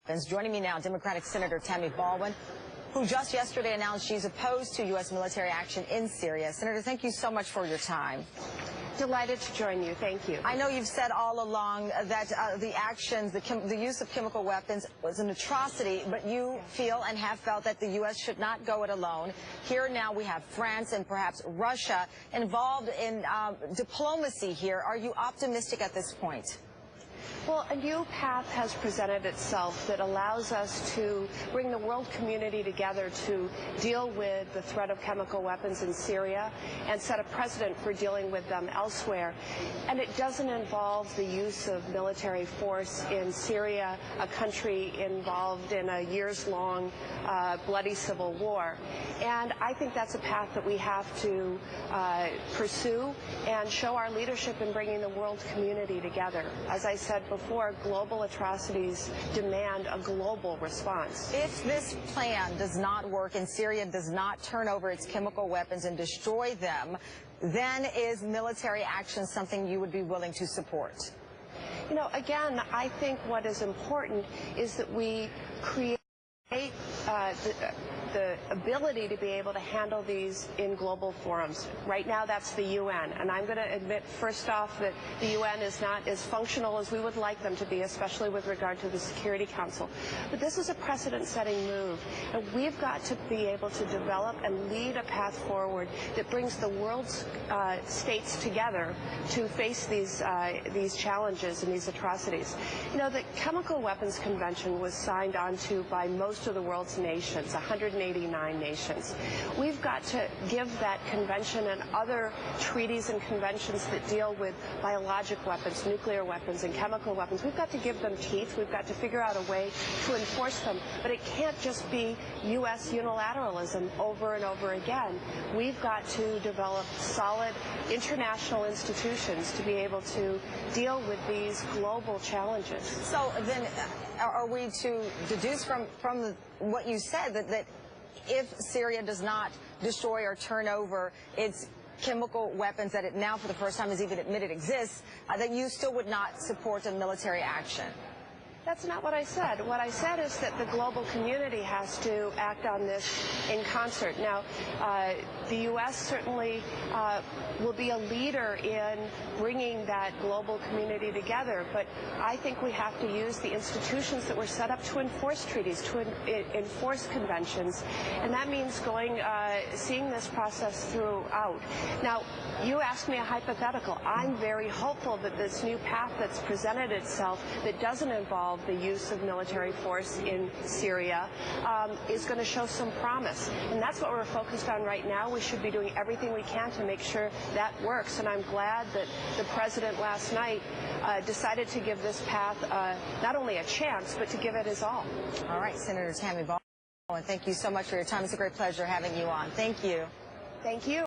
Joining me now, Democratic Senator Tammy Baldwin, who just yesterday announced she's opposed to U.S. military action in Syria. Senator, thank you so much for your time. Delighted to join you. Thank you. I know you've said all along that the actions, the use of chemical weapons was an atrocity, but you feel and have felt that the U.S. should not go it alone. Here now we have France and perhaps Russia involved in diplomacy here. Are you optimistic at this point? Well, a new path has presented itself that allows us to bring the world community together to deal with the threat of chemical weapons in Syria and set a precedent for dealing with them elsewhere. And it doesn't involve the use of military force in Syria, a country involved in a years-long bloody civil war. And I think that's a path that we have to pursue and show our leadership in bringing the world community together. As I said before, global atrocities demand a global response. If this plan does not work and Syria does not turn over its chemical weapons and destroy them, then is military action something you would be willing to support? You know, again, I think what is important is that we create the ability to be able to handle these in global forums. Right now, that's the UN. And I'm going to admit, first off, that the UN is not as functional as we would like them to be, especially with regard to the Security Council. But this is a precedent-setting move. And we've got to be able to develop and lead a path forward that brings the world's states together to face these challenges and these atrocities. You know, the Chemical Weapons Convention was signed onto by most of the world's nations, 189 nations. We've got to give that convention and other treaties and conventions that deal with biologic weapons, nuclear weapons, and chemical weapons, we've got to give them teeth. We've got to figure out a way to enforce them. But it can't just be U.S. unilateralism over and over again. We've got to develop solid international institutions to be able to deal with these global challenges. So then are we to deduce from what you said that if Syria does not destroy or turn over its chemical weapons that it now for the first time has even admitted exists, that you still would not support a military action? That's not what I said. What I said is that the global community has to act on this in concert. Now, the U.S. certainly will be a leader in bringing that global community together, but I think we have to use the institutions that were set up to enforce treaties, to enforce conventions, and that means seeing this process throughout. Now, you asked me a hypothetical. I'm very hopeful that this new path that's presented itself that doesn't involve the use of military force in Syria is going to show some promise. And that's what we're focused on right now. We should be doing everything we can to make sure that works. And I'm glad that the President last night decided to give this path not only a chance, but to give it his all. All right, Senator Tammy Baldwin, thank you so much for your time. It's a great pleasure having you on. Thank you. Thank you.